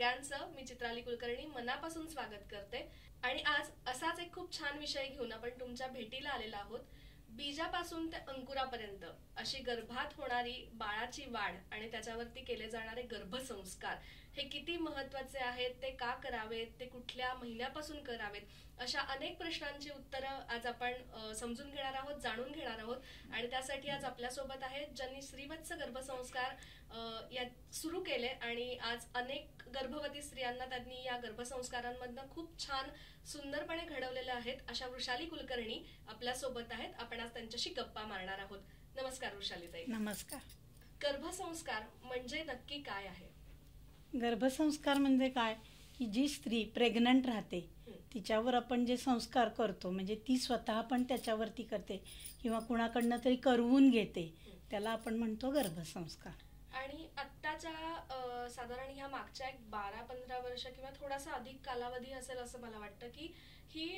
सगळ्यांचं मी चित्राली कुलकर्णी मनापासून स्वागत करते। आणि आज असाच एक खूप छान विषय घेऊन आपण तुमच्या भेटीला आलेलो आहोत। बीजापासून ते अंकुरापर्यंत अशी गर्भात होणारी बाळाची वाढ आणि त्याच्यावरती केले जाणारे गर्भसंस्कार हे किती महत्त्वाचे आहेत, ते का करावेत, ते कुठल्या महिन्यापासून करावेत, अशा अनेक प्रश्नांची उत्तरं आज आपण समजून घेणार आहोत, जाणून घेणार आहोत। आणि त्यासाठी आज आपल्यासोबत आहेत ज्यांनी श्रीवत्स गर्भसंस्कार या सुरू केले आणि आज अनेक गर्भवती स्त्रियांना त्यांनी या गर्भसंस्कारांमधनं खूप छान सुंदरपणे घडवलेले आहेत, अशा वृषाली कुलकर्णी आपल्या सोबत आहेत। आपण आज त्यांच्याशी गप्पा मारणार आहोत। नमस्कार वृषालीताई। नमस्कार। गर्भसंस्कार म्हणजे नक्की काय आहे? गर्भसंस्कार म्हणजे काय की जी स्त्री प्रेग्नंट राहते तिच्यावर आपण जे संस्कार करतो, म्हणजे ती स्वतः पण त्याच्यावरती करते किंवा कुणाकडनं तरी करवून घेते, त्याला आपण म्हणतो गर्भसंस्कार। आणि आत्ताच्या साधारण ह्या मागच्या एक 12-15 वर्ष किंवा थोडासा अधिक कालावधी असेल असं मला वाटतं की ही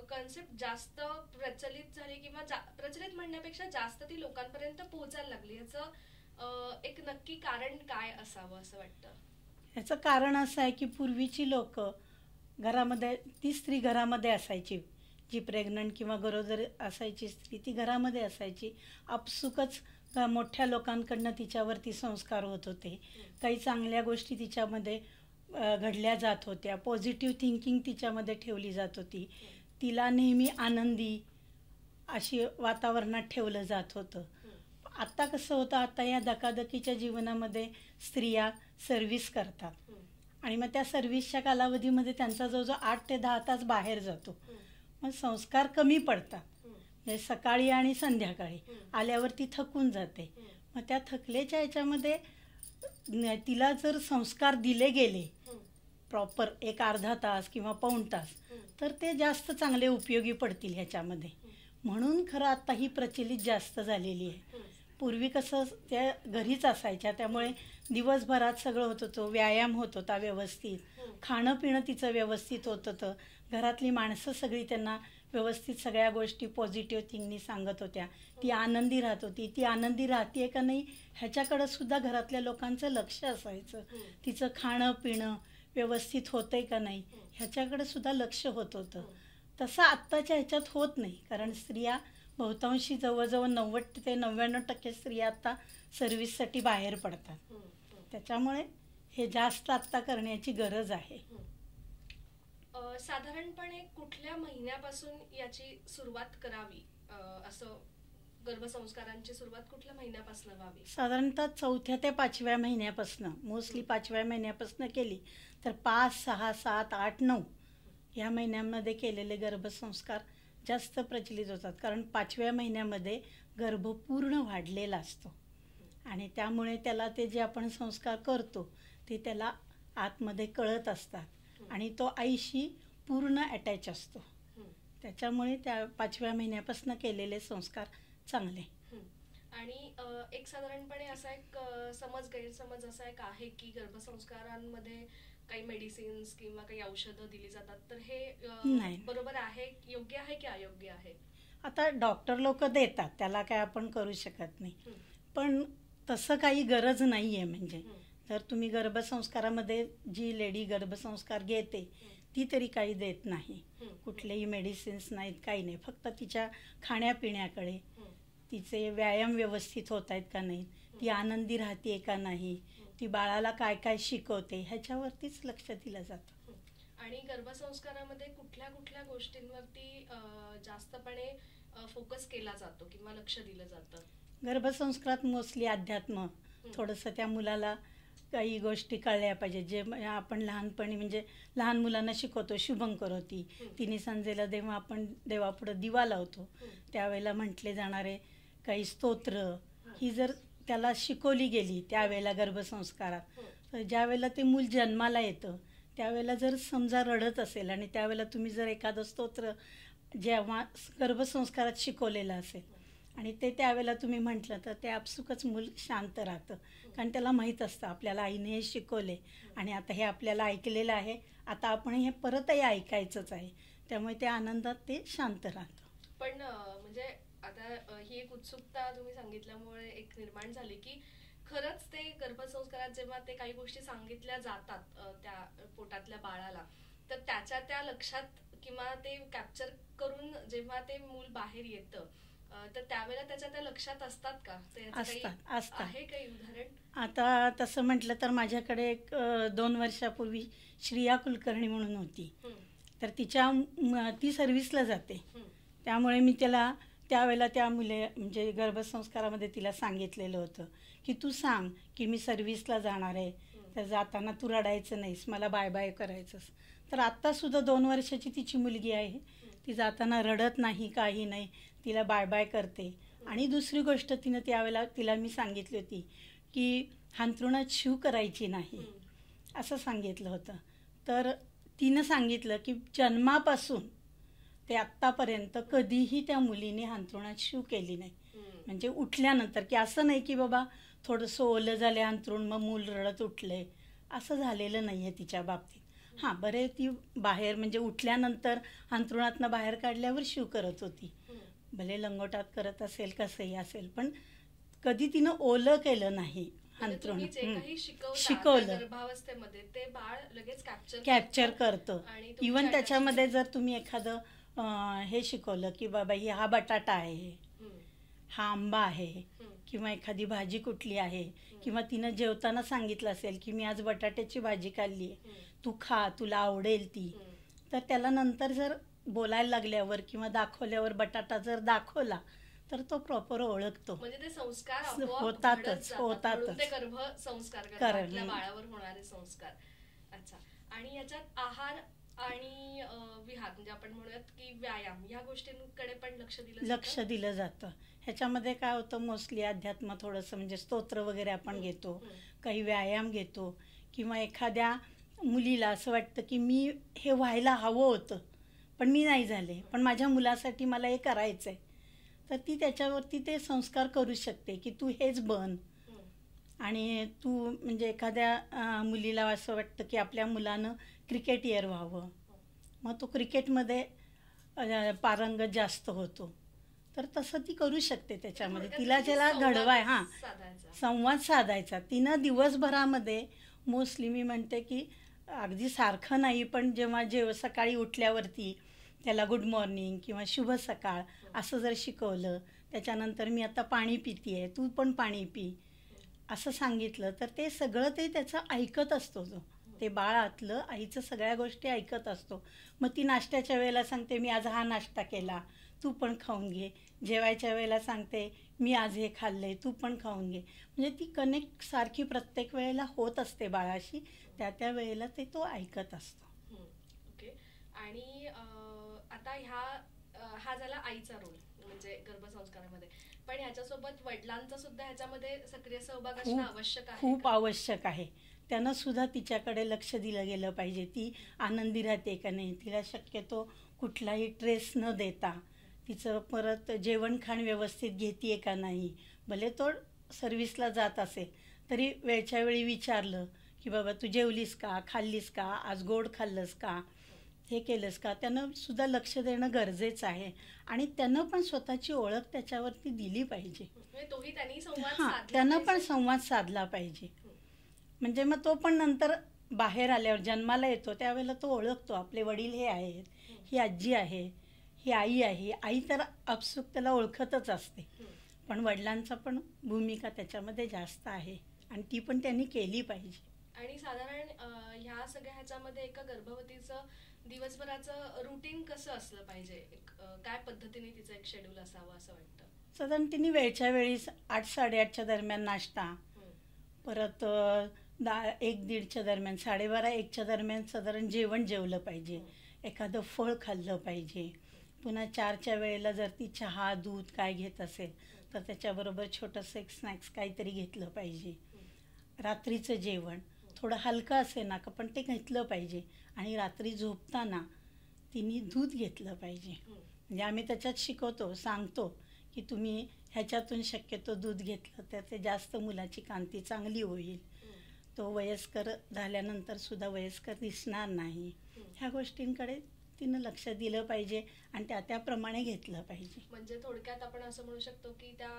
कन्सेप्ट जास्त प्रचलित झाली किंवा प्रचलित म्हणण्यापेक्षा जास्त ती लोकांपर्यंत पोहोचायला लागली। याचं एक नक्की कारण काय असावं असं वाटतं? याचं कारण असं आहे की पूर्वीची लोक घरामध्ये, ती स्त्री घरामध्ये असायची, जी प्रेग्नंट किंवा गरोदर असायची स्त्री ती घरामध्ये असायची, आपसुकच मोठ्या लोकांकडनं तिच्यावरती संस्कार होत होते, काही चांगल्या गोष्टी तिच्यामध्ये घडल्या जात होत्या, पॉझिटिव्ह थिंकिंग तिच्यामध्ये ठेवली जात होती, तिला नेहमी आनंदी अशी वातावरणात ठेवलं जात होतं। आता कसं होतं, आता या धकाधकीच्या जीवनामध्ये स्त्रिया सर्व्हिस करतात आणि मग त्या सर्व्हिसच्या कालावधीमध्ये त्यांचा जवळजवळ 8 ते 10 तास बाहेर जातो, मग संस्कार कमी पडतात, म्हणजे सकाळी आणि संध्याकाळी आल्यावरती थकून जाते। मग त्या थकलेच्या ह्याच्यामध्ये तिला जर संस्कार दिले गेले प्रॉपर एक अर्धा तास किंवा पाऊण तास, तर ते जास्त चांगले उपयोगी पडतील ह्याच्यामध्ये। म्हणून खरं आता ही प्रचलित जास्त झालेली आहे। पूर्वी कसं त्या घरीच असायच्या, त्यामुळे दिवसभरात सगळं होत होतं, व्यायाम होत होता व्यवस्थित, खाणं पिणं तिचं व्यवस्थित होत होतं, घरातली माणसं सगळी त्यांना व्यवस्थित सगळ्या गोष्टी पॉझिटिव्ह थिंगनी सांगत होत्या, ती आनंदी राहत होती। ती आनंदी राहते का नाही ह्याच्याकडं सुद्धा घरातल्या लोकांचं लक्ष असायचं, तिचं खाणं पिणं व्यवस्थित होतंय का नाही ह्याच्याकडे सुद्धा लक्ष होत होतं। तसं आत्ताच्या ह्याच्यात होत नाही, कारण स्त्रिया बहुतांशी जवळजवळ 90 ते 99% स्त्रिया आता सर्व्हिससाठी बाहेर पडतात, त्याच्यामुळे हे जास्त आत्ता करण्याची गरज आहे। साधारणपणे कुठल्या महिन्यापासून याची सुरुवात करावी, असं गर्भसंस्कारांची सुरुवात कुठल्या महिन्यापासून व्हावी? साधारणतः 4थ्या ते 5व्या महिन्यापासून, मोस्टली 5व्या महिन्यापासून केली तर 5, 6, 7, 8, 9 या महिन्यांमध्ये केलेले गर्भसंस्कार जास्त प्रचलित होतात, कारण 5व्या महिन्यामध्ये गर्भ पूर्ण वाढलेला असतो आणि त्यामुळे त्याला ते जे आपण संस्कार करतो ते त्याला आतमध्ये कळत असतात आणि तो आईशी पूर्ण अटॅच असतो, त्याच्यामुळे त्या 5व्या महिन्यापासून केलेले संस्कार चांगले। आणि एक साधारणपणे असा एक गैरसमज असा एक आहे की गर्भसंस्कारांमध्ये काही मेडिसिन्स किंवा काही औषधं दिली जातात, तर हे बरोबर आहे, योग्य आहे की अयोग्य आहे? आता डॉक्टर लोक देतात, त्याला काय आपण करू शकत नाही, पण तसं काही गरज नाही आहे। म्हणजे जर तुम्ही गर्भसंस्कारामध्ये जी लेडी गर्भसंस्कार घेते ती तरी काही देत नाही, कुठलेही मेडिसिन्स नाहीत, काही नाही, फक्त तिच्या खाण्यापिण्याकडे, तिचे व्यायाम व्यवस्थित होत आहेत का नाही, ती आनंदी राहते का नाही, ती बाळाला काय काय शिकवते ह्याच्यावरतीच लक्ष दिलं जातं। आणि गर्भसंस्कारामध्ये कुठल्या कुठल्या गोष्टींवरती जास्तपणे फोकस केला जातो किंवा लक्ष दिलं जातं? गर्भसंस्कारात मोस्टली अध्यात्म, थोडंसं त्या मुलाला काही गोष्टी कळल्या पाहिजे, जे आपण लहानपणी म्हणजे लहान मुलांना शिकवतो, शुभंकरोती, तिन्ही संजेला जेव्हा आपण देवापुढं दिवा लावतो त्यावेळेला म्हटले जाणारे काही स्तोत्र, ही जर त्याला शिकवली गेली त्यावेळेला गर्भसंस्कारात, तर ज्यावेळेला ते मूल जन्माला येतं त्यावेळेला जर समजा रडत असेल आणि त्यावेळेला तुम्ही जर एखादं स्तोत्र जेव्हा गर्भसंस्कारात शिकवलेलं असेल आणि ते त्यावेळेला तुम्ही म्हटलं तर ते आपसुकच मूल शांत राहतं, कारण त्याला माहीत असतं आपल्याला आईने हे शिकवले आणि आता हे आपल्याला ऐकलेलं आहे, आता आपण हे परतही ऐकायचंच आहे, त्यामुळे त्या आनंदात ते शांत राहतं। पण म्हणजे आता ही एक उत्सुकता तुम्ही सांगितल्यामुळे एक निर्माण झाली की खरंच ते गर्भसंस्कारात जेव्हा ते काही गोष्टी सांगितल्या जातात त्या पोटातल्या बाळाला, तर त्या लक्षात किंवा ते कॅप्चर करून जेव्हा ते मूल बाहेर येतं, तर त्यावेळेला त्या लक्षात असतात का? असतात. आहे काही उदाहरण? आता तसं म्हटलं तर माझ्याकडे एक 2 वर्षापूर्वी श्रिया कुलकर्णी म्हणून होती. तर ती सर्व्हिसला जाते. त्यामुळे मी त्यावेळेला त्या म्हणजे गर्भसंस्कारामध्ये तिला सांगितलेलं होतं की तू सांग की मी सर्व्हिसला जाणार आहे, तर जाताना तू रडायचं नाहीस, मला बाय बाय करायचंस. तर आत्तासुद्धा 2 वर्षाची तिची मुलगी आहे, ती जाताना रडत नाही, काही नाही, तिला बाय बाय करते. आणि दुसरी गोष्ट त्यावेळेला तिला मी सांगितली होती की अंथरुणात शिव करायची नाही, असं सांगितलं होतं. तर तिनं सांगितलं की जन्मापासून ते आत्तापर्यंत कधीही त्या मुलीने अंथरुणात शिव केली नाही. म्हणजे उठल्यानंतर, की असं नाही की बाबा थोडंसं ओलं झालं अंथरूण मग मूल रडत उठले, असं झालेलं नाही आहे तिच्या बाबतीत. हां, बरे ती बाहेर म्हणजे उठल्यानंतर अंथरुणातनं बाहेर काढल्यावर शिव करत होती, भले लंगोटात करत असेल कसंही असेल, पण कधी तिनं ओलं केलं नाही अंथरूण. शिकवलं, गर्भावस्थेमध्ये ते बाळ लगेच कॅप्चर करतं. इवन त्याच्यामध्ये जर तुम्ही एखादं हे शिकवलं की बाबा हा बटाटा आहे, हा आंबा आहे, किंवा एखादी भाजी कुठली आहे, किंवा तिनं जेवताना सांगितलं असेल की मी आज बटाट्याची भाजी खाल्ली आहे, तू खा, तुला आवडेल ती, तर त्याला नंतर जर बोलायला लागल्यावर किंवा दाखवल्यावर बटाटा जर दाखवला तर तो प्रॉपर ओळखतो. म्हणजे ते संस्कार होतातच. गर्भसंस्कार बाळावर होणारे संस्कार. अच्छा. आणि याच्यात आहार आणि विहार म्हणजे आपण म्हणूयात की व्यायाम, ह्या गोष्टींकडे पण लक्ष दिलं जातं. ह्याच्यामध्ये काय होतं, मोस्टली अध्यात्म थोडंसं म्हणजे स्तोत्र वगैरे आपण घेतो, काही व्यायाम घेतो, किंवा एखाद्या मुलीला असं वाटतं की मी हे व्हायला हवं होतं पण मी नाही झाले, पण माझ्या मुलासाठी मला हे करायचं आहे, तर ती त्याच्यावरती ते संस्कार करू शकते की तू हेच बन. आणि तू म्हणजे एखाद्या मुलीला असं वाटतं की आपल्या मुलानं क्रिकेटियर व्हावं, मग तो क्रिकेटमध्ये पारंगत जास्त होतो, तर तसं ती करू शकते. त्याच्यामध्ये तिला ज्याला घडवाय संवाद साधायचा. तिनं दिवसभरामध्ये मोस्टली मी म्हणते की अगदी सारखं नाही, पण जेव्हा सकाळी उठल्यावरती त्याला गुड मॉर्निंग किंवा शुभ सकाळ असं जर शिकवलं, त्याच्यानंतर मी आता पाणी पिते आहे, तू पण पाणी पी, असं सांगितलं, तर ते सगळं ते त्याचं ऐकत असतो. ते बाळ आतलं आईचं सगळ्या गोष्टी ऐकत असतो. मग ती नाश्त्याच्या वेळेला सांगते मी आज हा नाश्ता केला, तू पण खाऊन घे. जेवायच्या वेळेला सांगते मी आज हे खाल्लंय, तू पण खाऊन घे. म्हणजे ती कनेक्ट सारखी प्रत्येक वेळेला होत असते बाळाशी, त्या वेळेला तो ऐकत असतो. ओके. आणि आता हा झाला आईचा रोल म्हणजे गर्भसंस्कारामध्ये, पण ह्याच्यासोबत वडिलांचा सुद्धा ह्याच्यामध्ये सक्रिय सहभाग असणं आवश्यक आहे. खूप आवश्यक आहे. त्यानं सुद्धा तिच्याकडे लक्ष दिलं गेलं पाहिजे. ती आनंदी राहते का नाही, तिला शक्यतो कुठलाही ट्रेस न देता तिचं परत जेवण खाण व्यवस्थित घेते का नाही. भले तो सर्व्हिसला जात असेल तरी वेळच्या वेळी विचारलं की बाबा तू जेवलीस का, खाल्लीस का, आज गोड खाल्लंस का, हे केलंस का, त्यानं सुद्धा लक्ष देणं गरजेचं आहे. आणि त्यानं पण स्वतःची ओळख त्याच्यावरती दिली पाहिजे. त्यानं पण संवाद साधला पाहिजे. म्हणजे मग तो पण नंतर बाहेर आल्यावर जन्माला येतो त्यावेळेला तो ओळखतो आपले वडील हे आहेत, ही आजी आहे, ही आई आहे. आई तर आपसुक त्याला ओळखतच असते, पण वडिलांचा पण भूमिका त्याच्यामध्ये जास्त आहे आणि ती पण त्यांनी केली पाहिजे. आणि साधारण ह्या सगळ्या ह्याच्यामध्ये एका गर्भवतीचं दिवसभराचं रुटीन कसं असलं पाहिजे, काय पद्धतीने तिचं एक शेड्यूल असावं असं वाटतं? साधारण तिने वेळच्या वेळी 8-8:30च्या दरम्यान नाश्ता, परत 1-1:30च्या दरम्यान, 12:30-1च्या दरम्यान साधारण जेवण जेवलं पाहिजे, एखादं फळ खाल्लं पाहिजे. पुन्हा 4च्या वेळेला जर ती चहा दूध काय घेत असेल तर त्याच्याबरोबर छोटंसं एक स्नॅक्स काहीतरी घेतलं पाहिजे. रात्रीचं जेवण थोडं हलकं असेल ना पण ते घेतलं पाहिजे. आणि रात्री झोपताना तिने दूध घेतलं पाहिजे. म्हणजे आम्ही त्याच्यात शिकवतो, सांगतो की तुम्ही ह्याच्यातून शक्यतो दूध घेतलं तर ते जास्त मुलाची कांती चांगली होईल, तो वयस्कर झाल्यानंतर सुद्धा वयस्कर दिसणार नाही. ह्या गोष्टींकडे तिनं लक्ष दिलं पाहिजे आणि त्याप्रमाणे घेतलं पाहिजे. म्हणजे थोडक्यात आपण असं म्हणू शकतो की त्या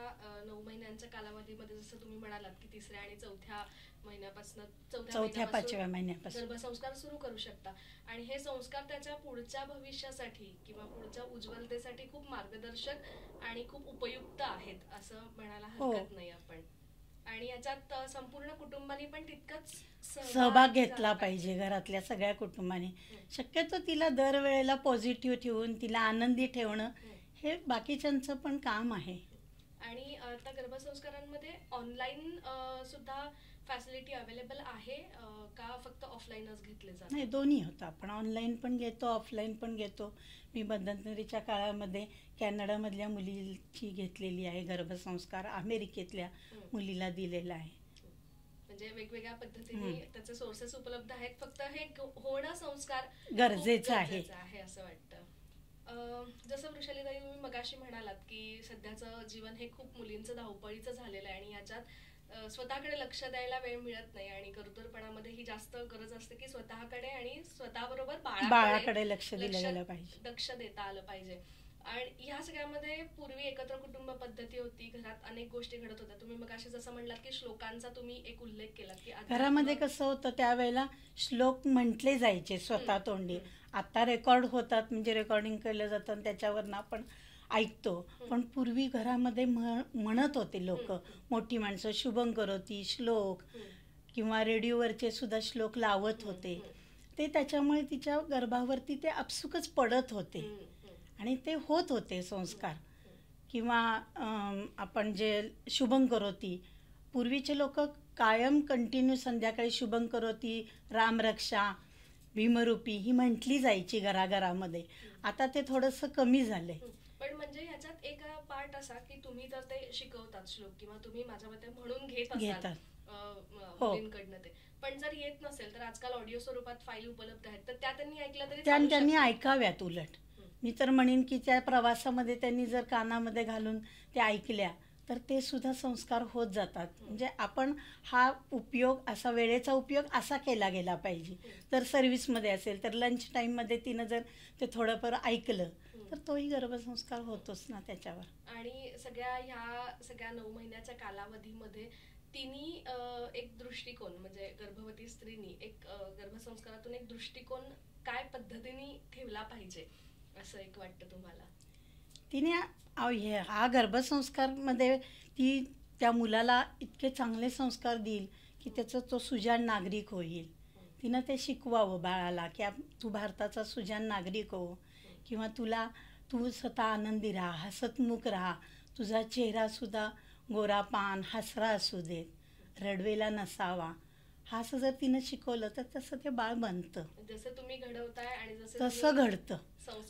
9 महिन्यांच्या कालावधीमध्ये जसं तुम्ही म्हणालात की 3ऱ्या आणि 4थ्या महिन्यापासून 4थ्या-5व्या महिन्यापासून गर्भसंस्कार सुरू करू शकता आणि हे संस्कार त्याच्या पुढच्या भविष्यासाठी किंवा पुढच्या उज्ज्वलतेसाठी खूप मार्गदर्शक आणि खूप उपयुक्त आहेत असं म्हणायला हरकत नाही आपण. आणि याच्यात संपूर्ण कुटुंबाने पण तितकंच सहभाग घेतला पाहिजे, घरातल्या सगळ्या कुटुंबाने. शक्यतो तिला दरवेळेला पॉझिटिव्ह ठेवून तिला आनंदी ठेवणं हे बाकीच्यांचं पण काम आहे. आणि आता गर्भसंस्कारांमध्ये ऑनलाईन सुद्धा फॅसिलिटी अवेलेबल आहे का फक्त ऑफलाईनच घेतले जातात? नाही, दोन्ही होतं. आपण ऑनलाईन पण घेतो, ऑफलाईन पण घेतो. मी मध्यंतरीच्या काळामध्ये कॅनडामधल्या मुलीची घेतलेली आहे गर्भसंस्कार, अमेरिकेतल्या मुलीला दिलेला आहे. म्हणजे वेगवेगळ्या पद्धतीने त्याचे सोर्सेस उपलब्ध आहेत, फक्त हे होणं संस्कार गरजेचं आहे असं वाटतं. जसं वृषालीताई तुम्ही मगाशी म्हणालात की सध्याचं जीवन हे खूप मुलींचं धावपळीचं झालेलं आहे आणि याच्यात स्वतःकडे लक्ष द्यायला वेळ मिळत नाही आणि गरोदरपणामध्ये ही जास्त गरज असते की स्वतःकडे आणि स्वतःबरोबर बाळाकडे लक्ष दिलं गेलं पाहिजे, लक्ष देता आलं पाहिजे. आणि ह्या सगळ्यामध्ये पूर्वी एकत्र कुटुंब पद्धती होती, घरात अनेक गोष्टी घडत होत्या. तुम्ही मग अशी जसं म्हणलात की श्लोकांचा तुम्ही एक उल्लेख केला की घरामध्ये कसं होतं त्यावेळेला श्लोक म्हटले जायचे स्वतः तोंडी. आता रेकॉर्ड होतात, म्हणजे रेकॉर्डिंग केलं जातं आणि त्याच्यावरनं आपण ऐकतो. पण पूर्वी घरामध्ये म्हणत होते लोक, मोठी माणसं, शुभं करोती श्लोक किंवा रेडिओवरचे सुद्धा श्लोक लावत होते. ते त्याच्यामुळे तिच्या गर्भावरती ते आपसुकच पडत होते आणि ते होत होते संस्कार. किंवा आपण जे शुभं करोती, पूर्वीचे लोक कायम कंटिन्यू संध्याकाळी शुभं करोती, रामरक्षा, भीमरूपी ही म्हटली जायची घराघरामध्ये. आता ते थोडंसं कमी झालंय. पण म्हणजे ह्याच्यात एक पार्ट असा की तुम्ही तर ते शिकवतात श्लोक किंवा तुम्ही माझ्या मते म्हणून घेत असाल मुलींकडनं ते, पण जर येत नसेल तर आजकाल ऑडिओ स्वरूपात फाईल उपलब्ध आहेत, तर त्या त्यांनी ऐकलं तरी त्यांनी ऐकाव्यात. उलट मी तर म्हणेन की त्या प्रवासामध्ये त्यांनी जर कानामध्ये घालून ते ऐकल्या तर ते सुद्धा संस्कार होत जातात. म्हणजे आपण हा उपयोग असा वेळेचा उपयोग असा केला गेला पाहिजे. जर सर्व्हिसमध्ये असेल तर लंच टाईममध्ये तिनं जर ते थोडंफार ऐकलं तर तोही गर्भसंस्कार होतोच ना त्याच्यावर. आणि ह्या सगळ्या 9 महिन्याच्या कालावधीमध्ये तिन्ही एक दृष्टिकोन म्हणजे गर्भवती स्त्रीनी एक गर्भसंस्कारातून एक दृष्टिकोन काय पद्धतीने ठेवला पाहिजे असं एक वाटतं तुम्हाला? तिने हा गर्भसंस्कारमध्ये ती त्या मुलाला इतके चांगले संस्कार देईल की त्याचा तो सुजाण नागरिक होईल. तिनं ते शिकवावं बाळाला की तू भारताचा सुजाण नागरिक हो, किंवा तू स्वतः आनंदी राहा, हसतमुख राहा, तुझा चेहरासुद्धा गोरापान हसरा असू देत, रडवेला नसावा. हा असं जर तिनं शिकवलं तर तसं ते बाळ बनतं. जसं तुम्ही घडवताय आणि तसं घडतं.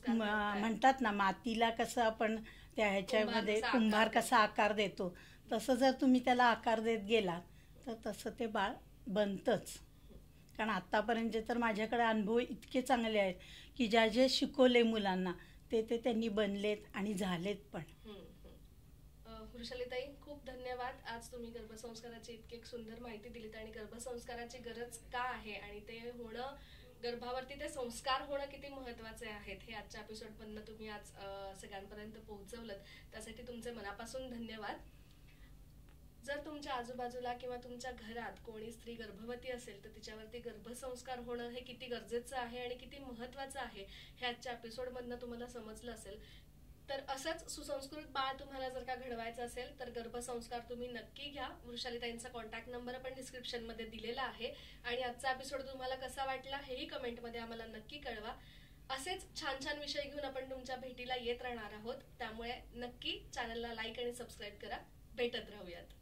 म्हणतात ना, मातीला कसं आपण त्या ह्याच्यामध्ये कुंभार कसा आकार देतो, तसं जर तुम्ही त्याला आकार देत गेलात तर तसं ते बाळ बनतंच. कारण आत्तापर्यंत तर माझ्याकडे अनुभव इतके चांगले आहेत की जे शिकवले मुलांना ते त्यांनी बनलेत आणि झालेत पण. वृषालीताई, खूप धन्यवाद. आज तुम्ही गर्भसंस्काराची इतकी सुंदर माहिती दिलीत आणि गर्भसंस्काराची गरज का आहे आणि ते होणं, गर्भावरती ते संस्कार होणं किती महत्त्वाचे आहेत हे आजच्या एपिसोडमधनं तुम्ही आज सगळ्यांपर्यंत पोहोचवलं. त्यासाठी तुमचे मनापासून धन्यवाद. जर तुमच्या आजूबाजूला किंवा तुमच्या घरात कोणी स्त्री गर्भवती असेल तर तिच्यावरती गर्भसंस्कार होणं हे किती गरजेचं आहे आणि किती महत्त्वाचं आहे हे आजच्या एपिसोडमधनं तुम्हाला समजलं असेल. तर असंच सुसंस्कृत बाळ तुम्हाला जर का घडवायचं असेल तर गर्भसंस्कार तुम्ही नक्की घ्या. वृषालीताईंचा कॉन्टॅक्ट नंबर पण डिस्क्रिप्शनमध्ये दिलेला आहे. आणि आजचा एपिसोड तुम्हाला कसा वाटला हेही कमेंटमध्ये आम्हाला नक्की कळवा. असेच छान छान विषय घेऊन आपण तुमच्या भेटीला येत राहणार आहोत. त्यामुळे नक्की चॅनलला लाईक आणि सबस्क्राईब करा. भेटत राहूयात.